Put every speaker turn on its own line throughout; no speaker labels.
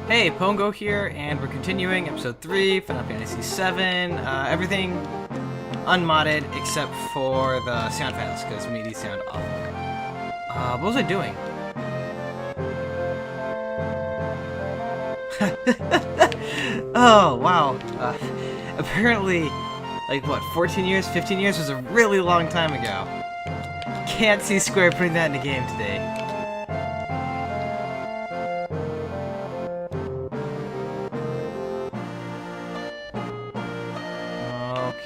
Hey, Pongo here, and we're continuing episode 3, Final Fantasy VII. Everything unmodded except for the sound files, because MIDI sound awful. What was I doing? Oh, wow. Apparently, like, what, 14 years, 15 years was a really long time ago. Can't see Square putting that in a game today.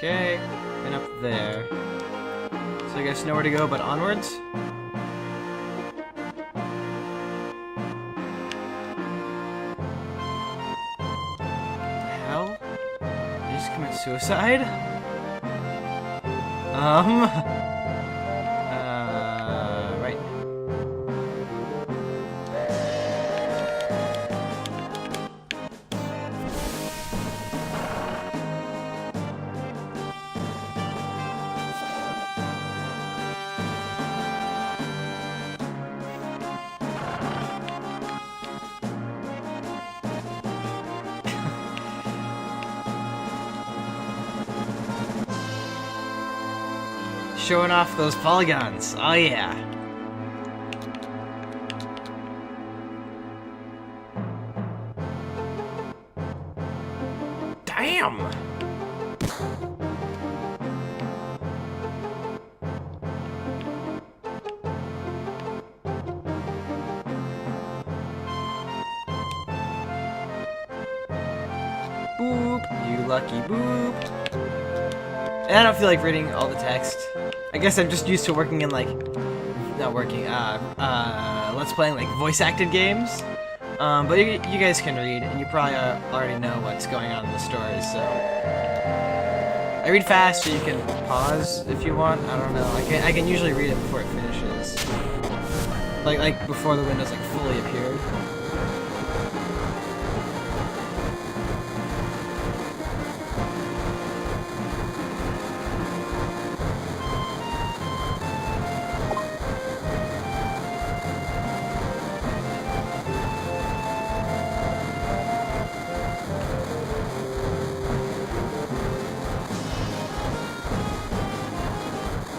Okay, and up there. So I guess nowhere to go but onwards? Hell? Did you just commit suicide? Right. Showing off those polygons. Oh yeah. Damn. Boop. You lucky boop. And I don't feel like reading all the text. I guess I'm just used to working in, like, not working, let's playing, like, voice-acted games. But you guys can read, and you probably already know what's going on in the stories, so. I read fast, so you can pause if you want. I don't know. I can usually read it before it finishes. Like before the windows, like, fully appeared.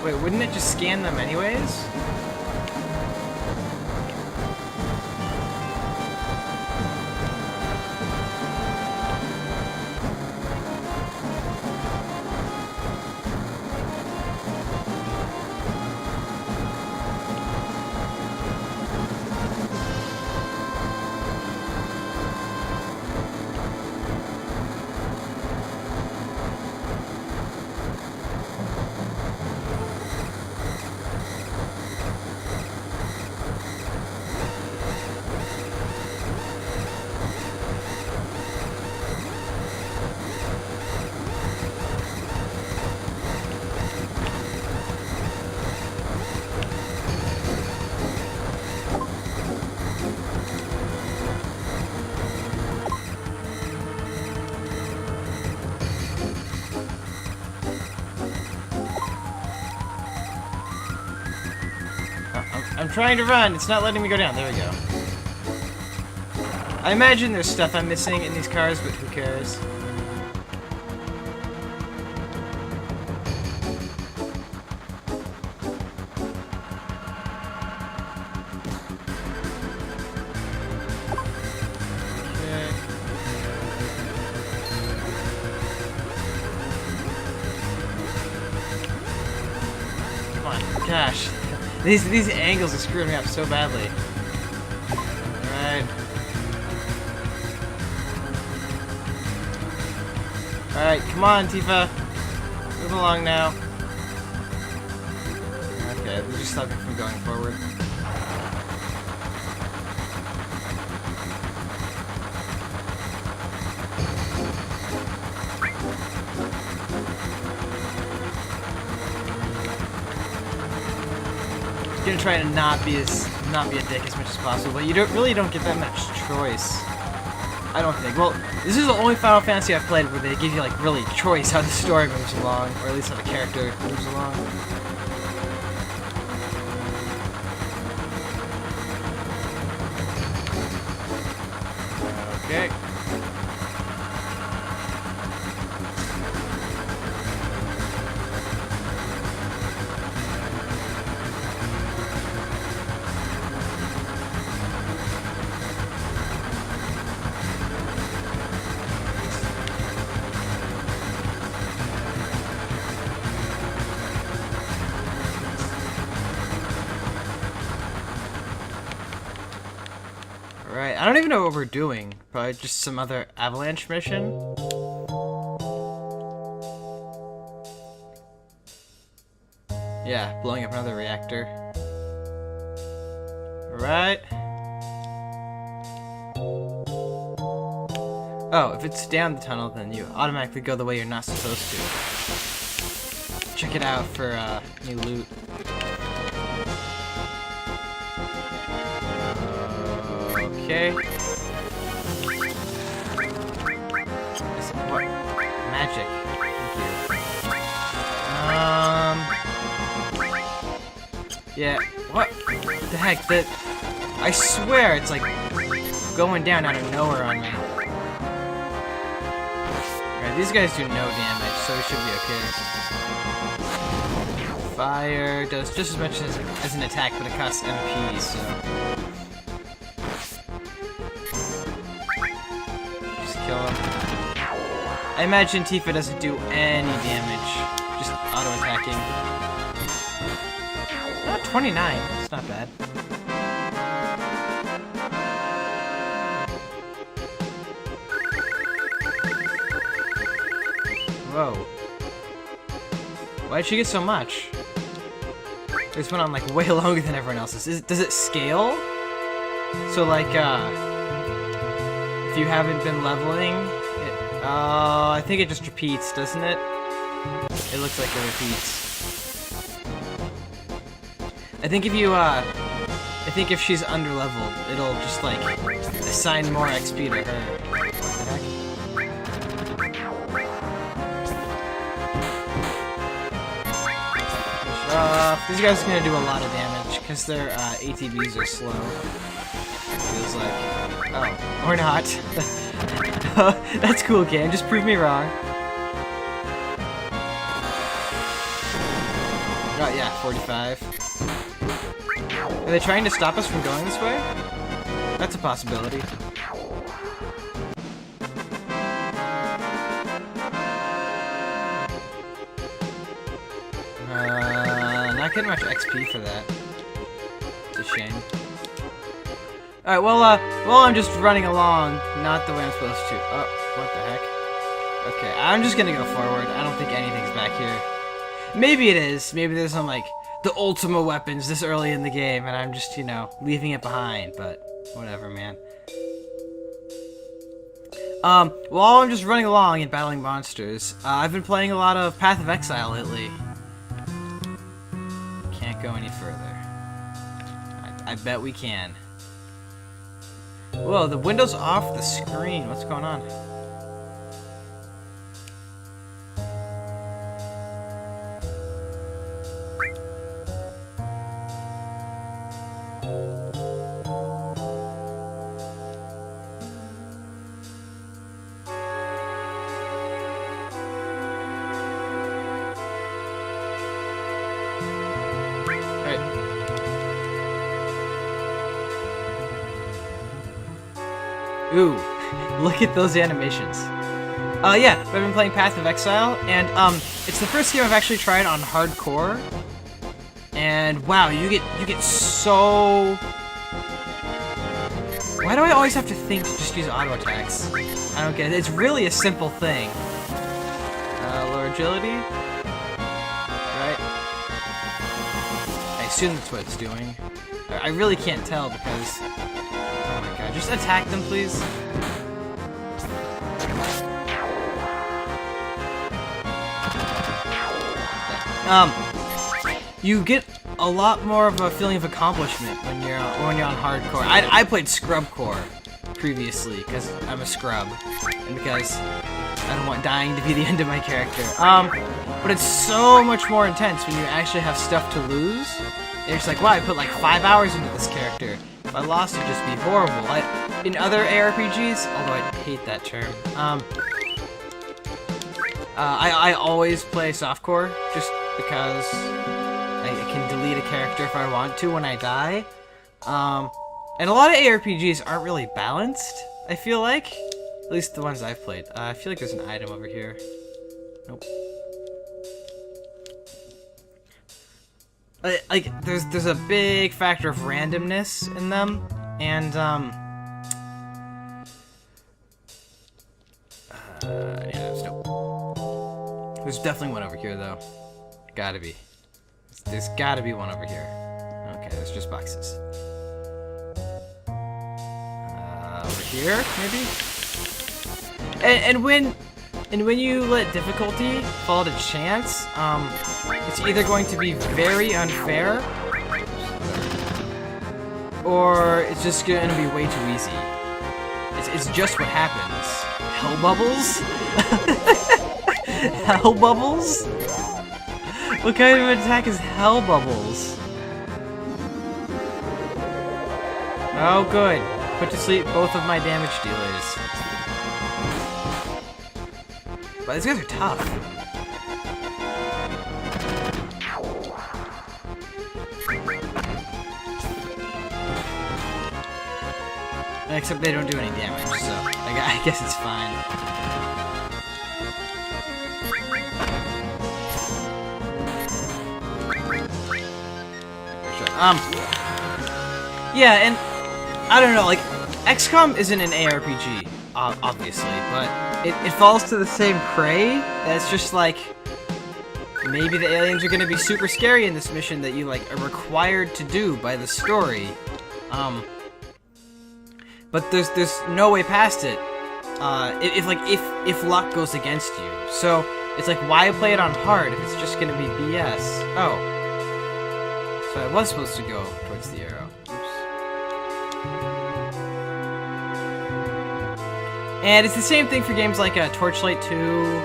Wait, wouldn't it just scan them anyways? I'm trying to run. It's not letting me go down. There we go. I imagine there's stuff I'm missing in these cars, but who cares? Okay. Come on. Gosh. These angles are screwing me up so badly. Alright. Alright, come on, Tifa. Move along now. Okay, we just stopped me from going forward. Gonna try to not be a dick as much as possible, but you really don't get that much choice. I don't think. Well, this is the only Final Fantasy I've played where they give you like really choice how the story moves along, or at least how the character moves along. Okay. Right, I don't even know what we're doing. Probably just some other avalanche mission. Yeah, blowing up another reactor. Right. Oh, if it's down the tunnel, then you automatically go the way you're not supposed to. Check it out for new loot. Okay. What? Magic. Thank you. Yeah. What the heck? That. I swear it's like going down out of nowhere on me. Alright, these guys do no damage, so we should be okay. Fire does just as much as an attack, but it costs MP, so. I imagine Tifa doesn't do any damage, just auto-attacking. 29, that's not bad. Whoa. Why'd she get so much? This went on like way longer than everyone else's. Does it scale? So like, if you haven't been leveling, I think it just repeats, doesn't it? It looks like it repeats. I think if you, I think if she's underleveled, it'll just like assign more XP to her. What the heck? These guys are gonna do a lot of damage because their ATBs are slow. Feels like, oh, or not. That's cool, game. Just prove me wrong. Oh yeah, 45. Are they trying to stop us from going this way? That's a possibility. Not getting much XP for that. It's a shame. Alright, well, I'm just running along, not the way I'm supposed to. Oh, what the heck? Okay, I'm just gonna go forward. I don't think anything's back here. Maybe it is. Maybe there's some, like, the Ultima weapons this early in the game, and I'm just, you know, leaving it behind, but whatever, man. While I'm just running along and battling monsters, I've been playing a lot of Path of Exile lately. Can't go any further. I bet we can. Whoa, the window's off the screen. What's going on? Ooh, look at those animations. Yeah, I've been playing Path of Exile, and it's the first game I've actually tried on hardcore. And wow, you get so. Why do I always have to think to just use auto attacks? I don't get it. It's really a simple thing. Lower agility, right? I assume that's what it's doing. I really can't tell because. Oh my god, just attack them, please. You get a lot more of a feeling of accomplishment when you're on hardcore. I played scrubcore previously because I'm a scrub and because I don't want dying to be the end of my character. But it's so much more intense when you actually have stuff to lose. It's like, wow, I put like 5 hours into this character. If I lost, it'd just be horrible. in other ARPGs, although I hate that term, I always play softcore just because I can delete a character if I want to when I die. And a lot of ARPGs aren't really balanced, I feel like. At least the ones I've played. I feel like there's an item over here. Nope. Like, there's a big factor of randomness in them, and, yeah, there's no... There's definitely one over here, though. Gotta be. There's gotta be one over here. Okay, there's just boxes. Over here, maybe? And when you let difficulty fall to chance, it's either going to be very unfair, or it's just going to be way too easy. It's just what happens. Hell bubbles? Hell bubbles? What kind of attack is hell bubbles? Oh, good. Put to sleep both of my damage dealers. But these guys are tough. Except they don't do any damage, so I guess it's fine. Yeah, and I don't know, like, XCOM isn't an ARPG, obviously, but it falls to the same prey. That's just like, maybe the aliens are gonna be super scary in this mission that you, like, are required to do by the story. But there's no way past it, if luck goes against you. So, it's like, why play it on hard if it's just gonna be BS? Oh. So I was supposed to go towards the arrow. Oops. And it's the same thing for games like Torchlight 2.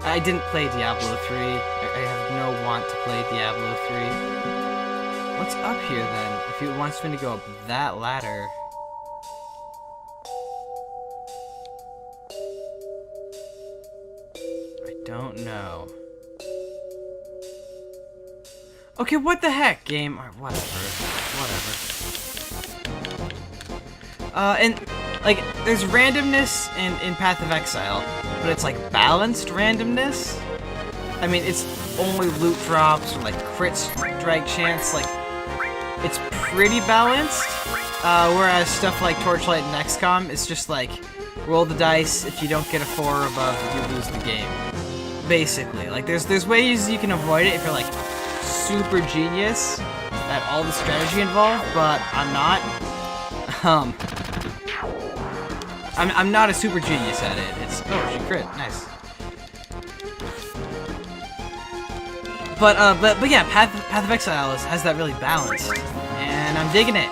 I didn't play Diablo 3. I have no want to play Diablo 3. What's up here then? If it wants me to go up that ladder. I don't know. Okay, what the heck, game? Or whatever. And, like, there's randomness in Path of Exile, but it's, like, balanced randomness. I mean, it's only loot drops or, like, crit strike chance. Like, it's pretty balanced. Whereas stuff like Torchlight and XCOM is just, like, roll the dice. If you don't get a 4 or above, you lose the game. Basically. Like, there's ways you can avoid it if you're, like, super genius at all the strategy involved, but I'm not. I'm not a super genius at it. It's she crit, nice. But yeah, Path of Exile has that really balanced, and I'm digging it.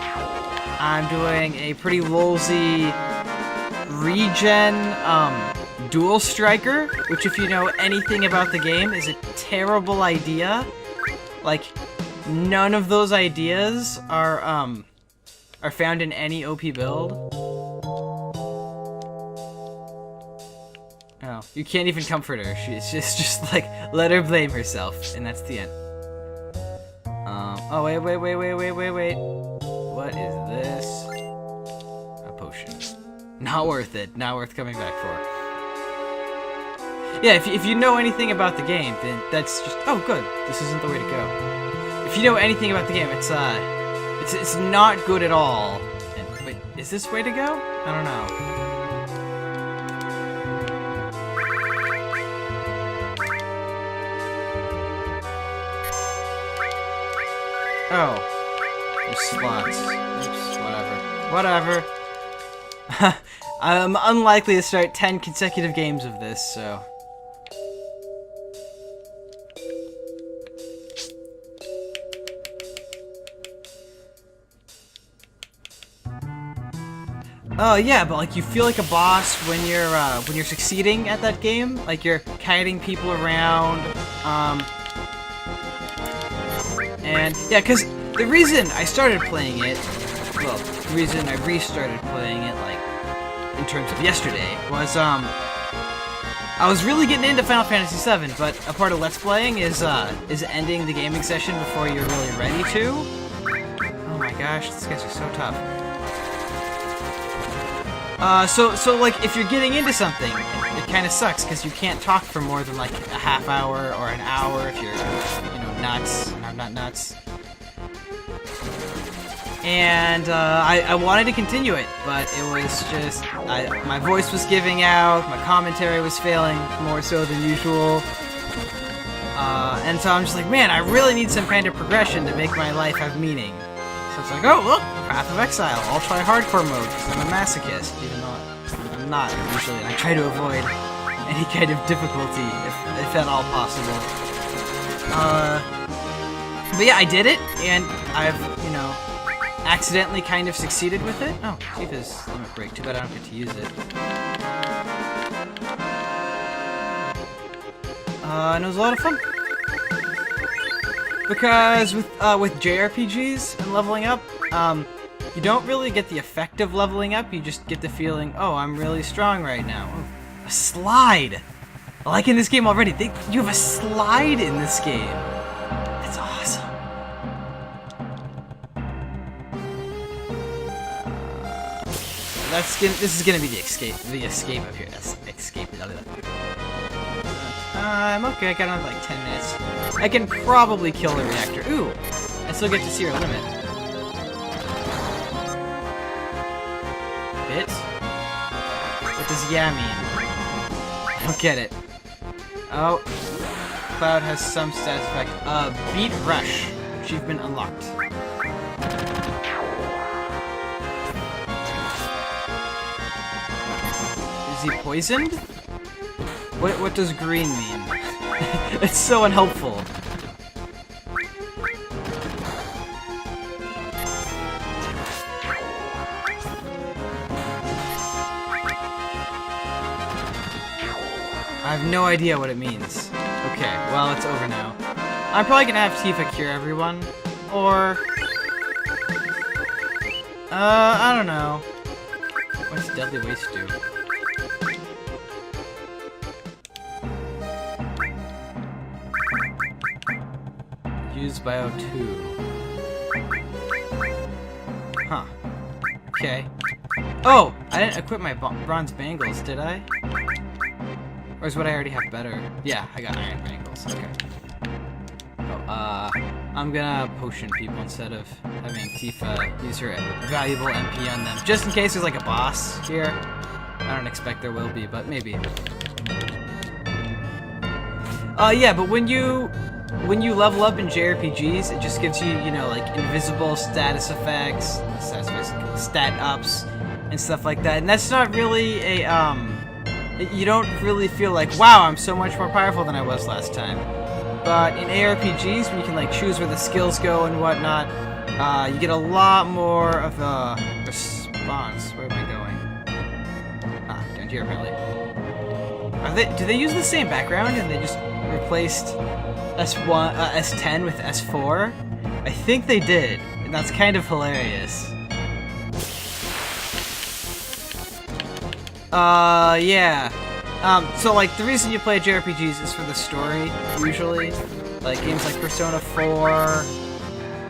I'm doing a pretty lolsy regen dual striker, which, if you know anything about the game, is a terrible idea. Like, none of those ideas are found in any OP build. Oh, you can't even comfort her. She's just like, let her blame herself, and that's the end. Oh, wait. What is this? A potion. Not worth it. Not worth coming back for. Yeah, if you know anything about the game, then that's just, oh good, this isn't the way to go. If you know anything about the game, it's not good at all. And wait, is this way to go? I don't know. Oh, there's slots. Oops, whatever. I'm unlikely to start 10 consecutive games of this, so. Oh yeah, but like you feel like a boss when you're succeeding at that game, like you're kiting people around, and yeah, because the reason I started playing it, well, the reason I restarted playing it, like, in terms of yesterday, was, I was really getting into Final Fantasy VII, but a part of Let's Playing is ending the gaming session before you're really ready to. Oh my gosh, these guys are so tough. So like, if you're getting into something, it kind of sucks, because you can't talk for more than, like, a half hour or an hour if you're, you know, nuts, and I'm not nuts. And, I wanted to continue it, but it was just, my voice was giving out, my commentary was failing more so than usual. And so I'm just like, man, I really need some kind of progression to make my life have meaning. So it's like, oh, look, Path of Exile. I'll try hardcore mode, because I'm a masochist, even though I'm not usually. I try to avoid any kind of difficulty, if at all possible. But yeah, I did it, and I've, you know, accidentally kind of succeeded with it. Oh, Tifa's limit break. Too bad I don't get to use it. And it was a lot of fun. Because with JRPGs and leveling up, you don't really get the effect of leveling up, you just get the feeling, oh, I'm really strong right now. Oh, a slide! I like in this game already, you have a slide in this game. That's awesome. This is gonna be the escape up here. That's escape. I'm okay, I got another like 10 minutes. I can probably kill the reactor. Ooh! I still get to see her limit. Bit? What does yeah mean? I don't get it. Oh. Cloud has some status effect. Beat Rush. Achievement unlocked. Is he poisoned? What does green mean? It's so unhelpful. I have no idea what it means. Okay, well, it's over now. I'm probably gonna have Tifa cure everyone. Or... I don't know. What's Deadly Waste do? Use Bio 2. Huh. Okay. Oh! I didn't equip my bronze bangles, did I? Or is what I already have better? Yeah, I got iron bangles. Okay. Oh, I'm gonna potion people instead of having Tifa use her valuable MP on them. Just in case there's like a boss here. I don't expect there will be, but maybe. Yeah, but when you level up in JRPGs, it just gives you, you know, like, invisible status effects, stat ups, and stuff like that. And that's not really a, you don't really feel like, wow, I'm so much more powerful than I was last time. But in ARPGs, where you can, like, choose where the skills go and whatnot, you get a lot more of a response. Where am I going? Ah, down here, apparently. Do they use the same background, and they just replaced S10 with S4? I think they did, and that's kind of hilarious. Yeah. So, like, the reason you play JRPGs is for the story, usually. Like, games like Persona 4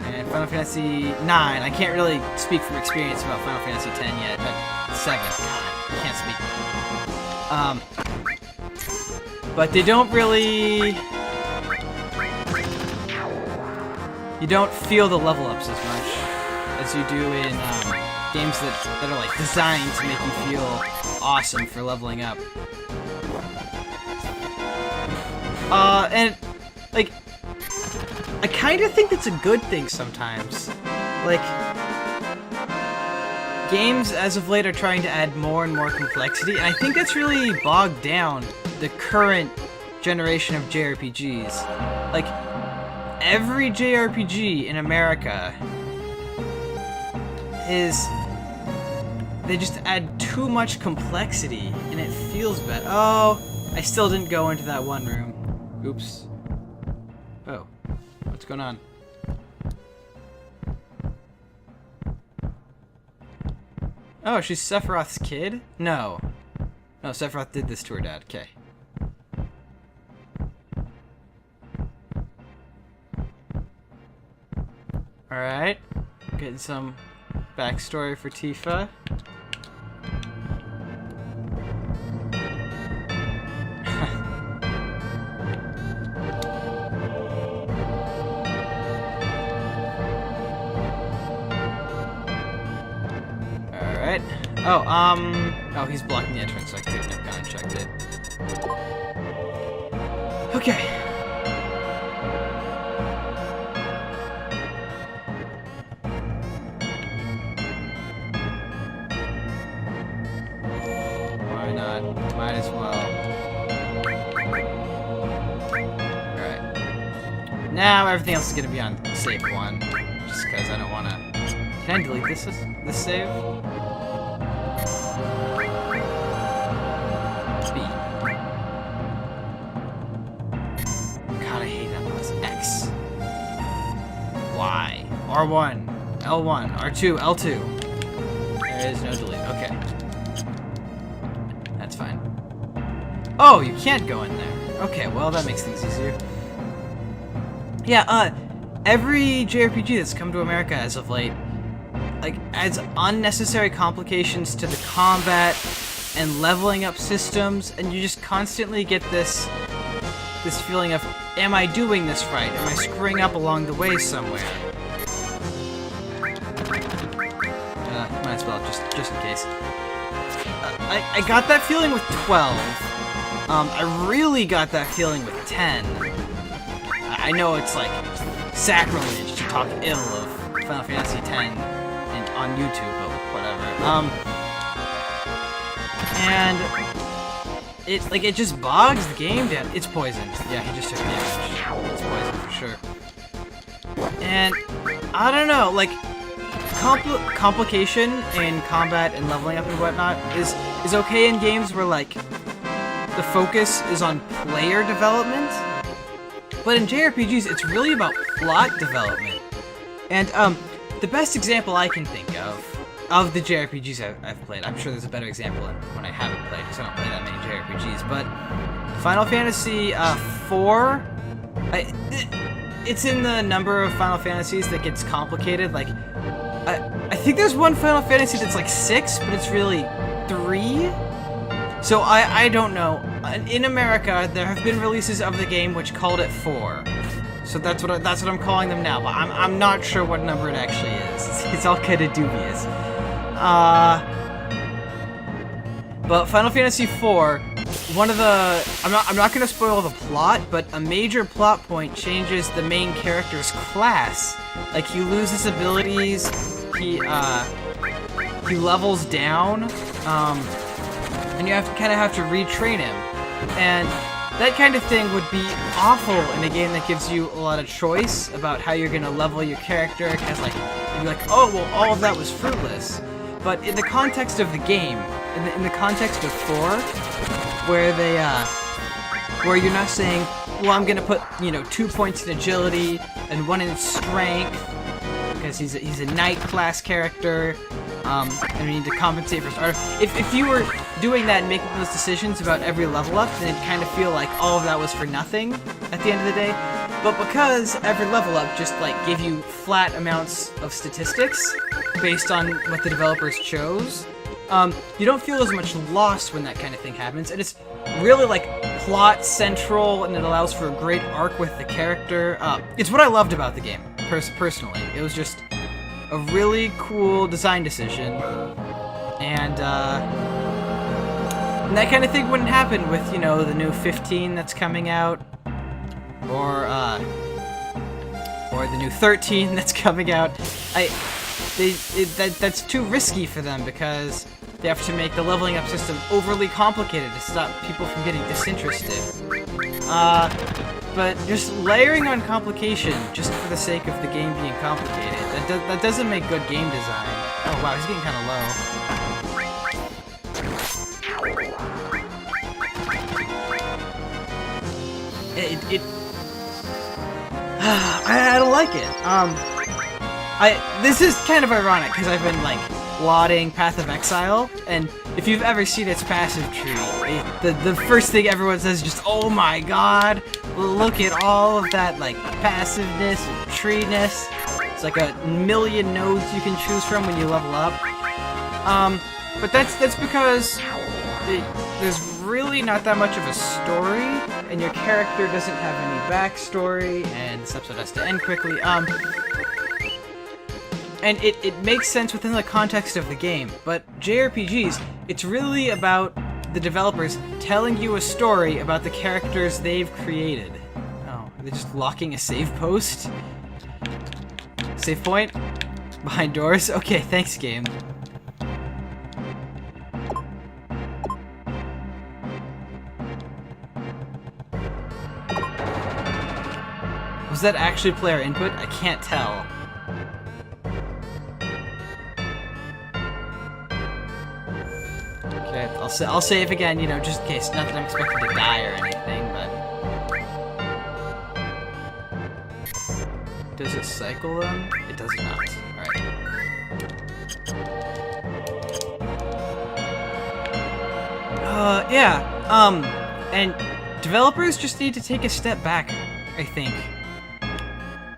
and Final Fantasy 9. I can't really speak from experience about Final Fantasy 10 yet, but 7. God, I can't speak. But they don't really... You don't feel the level ups as much as you do in games that are like designed to make you feel awesome for leveling up. And like, I kind of think that's a good thing sometimes. Like, games as of late are trying to add more and more complexity, and I think that's really bogged down the current generation of JRPGs. Like, every JRPG in America they just add too much complexity, and it feels bad. Oh, I still didn't go into that one room. Oops. Oh, what's going on? Oh, she's Sephiroth's kid? No. No, Sephiroth did this to her dad. Okay. Alright. Getting some backstory for Tifa. Alright. Oh, he's blocking the entrance, so I couldn't have gone and checked it. Okay. Why not? Might as well. Alright. Now everything else is gonna be on save 1. Just because I don't wanna... Can I delete this save? B. God, I hate that mouse. X. Y. R1. L1. R2. L2. There is no delete. Okay. That's fine. Oh, you can't go in there. Okay, well, that makes things easier. Yeah, every JRPG that's come to America as of late, like, adds unnecessary complications to the combat and leveling up systems, and you just constantly get this feeling of, am I doing this right? Am I screwing up along the way somewhere? Might as well, just in case. I got that feeling with 12. I really got that feeling with 10. I know it's like sacrilege to talk ill of Final Fantasy X on YouTube, but whatever. And it just bogs the game down. It's poisoned. Yeah, he just took damage. It's poisoned for sure. And I don't know, like complication in combat and leveling up and whatnot is okay in games where like the focus is on player development. But in JRPGs, it's really about plot development. And the best example I can think of the JRPGs I've played, I'm sure there's a better example when I haven't played, because I don't play that many JRPGs, but Final Fantasy IV, it's in the number of Final Fantasies that gets complicated. Like, I think there's one Final Fantasy that's like 6, but it's really 3? So I don't know. In America, there have been releases of the game which called it 4. So that's what I'm calling them now, but I'm not sure what number it actually is. It's all kind of dubious. But Final Fantasy IV, one of the I'm not gonna spoil the plot, but a major plot point changes the main character's class. Like he loses abilities, he levels down, and you kind of have to retrain him. And that kind of thing would be awful in a game that gives you a lot of choice about how you're gonna level your character, because like you'd be like, oh well, all of that was fruitless. But in the context of the game, in the context of 4, where where you're not saying, well, I'm gonna put 2 points in agility and 1 in strength because he's a knight class character, and we need to compensate for starter. If you were doing that and making those decisions about every level up, then it'd kind of feel like all of that was for nothing at the end of the day. But because every level up just like give you flat amounts of statistics based on what the developers chose, you don't feel as much loss when that kind of thing happens, and it's really like plot central, and it allows for a great arc with the character. It's what I loved about the game, personally. It was just a really cool design decision, and that kind of thing wouldn't happen with, the new 15 that's coming out, or the new 13 that's coming out. That's too risky for them because they have to make the leveling up system overly complicated to stop people from getting disinterested. But just layering on complication just for the sake of the game being complicated, that doesn't make good game design. Oh wow, he's getting kind of low. I don't like it. This is kind of ironic because I've been like plotting Path of Exile, and if you've ever seen its passive tree, the first thing everyone says is just, oh my god, look at all of that, like, passiveness and treeness. It's like a million nodes you can choose from when you level up. But that's because there's really not that much of a story, and your character doesn't have any backstory, and this episode has to end quickly. And it makes sense within the context of the game, but JRPGs, it's really about the developers telling you a story about the characters they've created. Oh, are they just locking a save post? Save point? Behind doors? Okay, thanks, game. Was that actually player input? I can't tell. Okay, I'll save again, you know, just in case. Not that I'm expected to die or anything, but... Does it cycle them? It does not. Alright. And developers just need to take a step back, I think.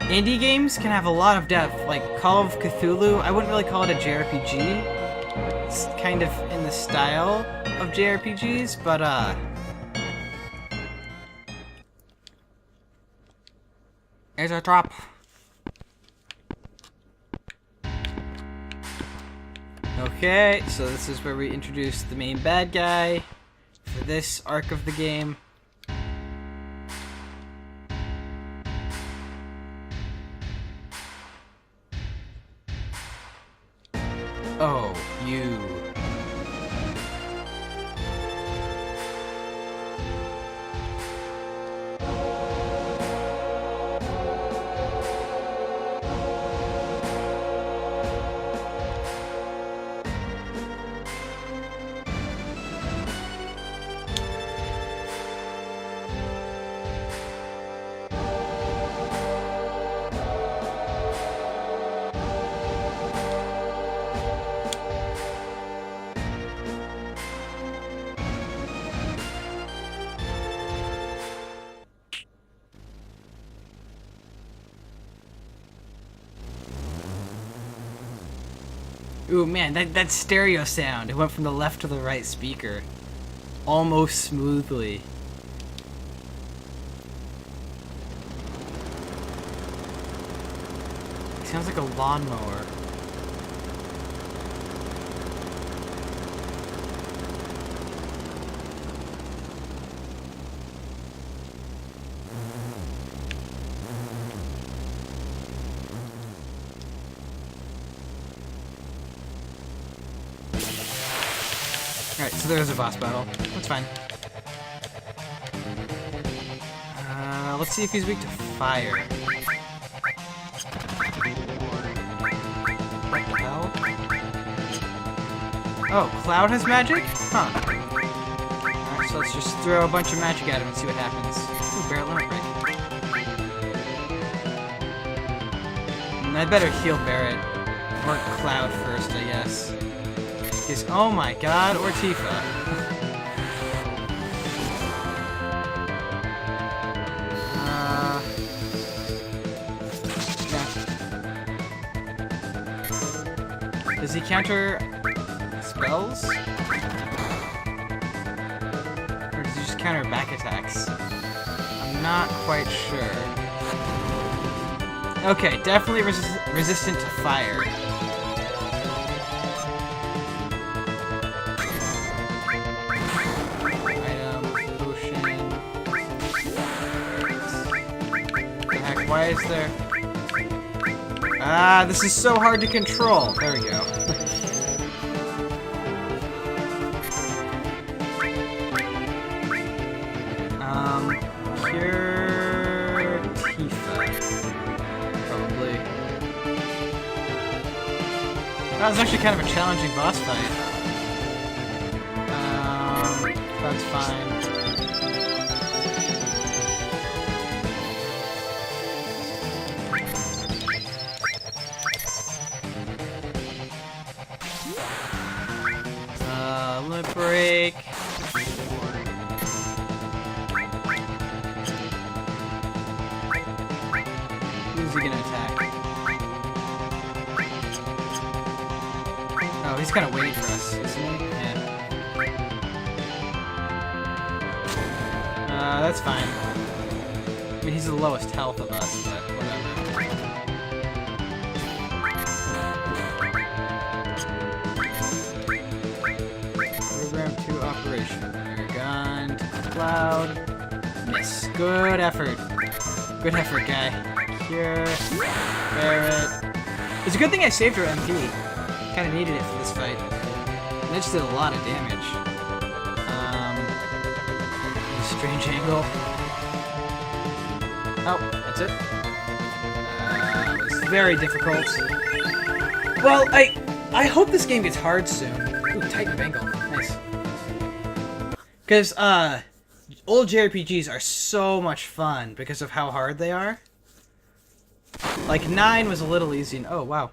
Indie games can have a lot of depth, like Call of Cthulhu. I wouldn't really call it a JRPG. It's kind of in the style of JRPGs, but there's our drop. Okay, so this is where we introduce the main bad guy for this arc of the game. Oh, you. Ooh, man, that stereo sound. It went from the left to the right speaker. Almost smoothly. It sounds like a lawnmower. Alright, so there's a boss battle. That's fine. Let's see if he's weak to fire. What the hell? Oh, Cloud has magic? Huh. Alright, so let's just throw a bunch of magic at him and see what happens. Ooh, Barret limit break. I'd better heal Barret. Or Cloud first, I guess. Is oh my god, or Tifa. Yeah. Does he counter spells? Or does he just counter back attacks? I'm not quite sure. Okay, definitely resistant to fire. Why is there... Ah, this is so hard to control. There we go. Cure Tifa. Probably. That was actually kind of a challenging boss fight. That's fine. break. Who's he gonna attack? Oh, he's kind of waiting for us, isn't he? Yeah. That's fine. I mean, he's the lowest health of us, but whatever. Program 2 operation. Gun to cloud. Miss. Good effort. Good effort, guy. Cure. Barret. It's a good thing I saved her MP. Kind of needed it for this fight. And that just did a lot of damage. Strange angle. Oh, that's it. It's very difficult. Well, I hope this game gets hard soon. Ooh, Titan Bengal. Nice. Because, old JRPGs are so much fun because of how hard they are. Like, 9 was a little easy. Oh, wow.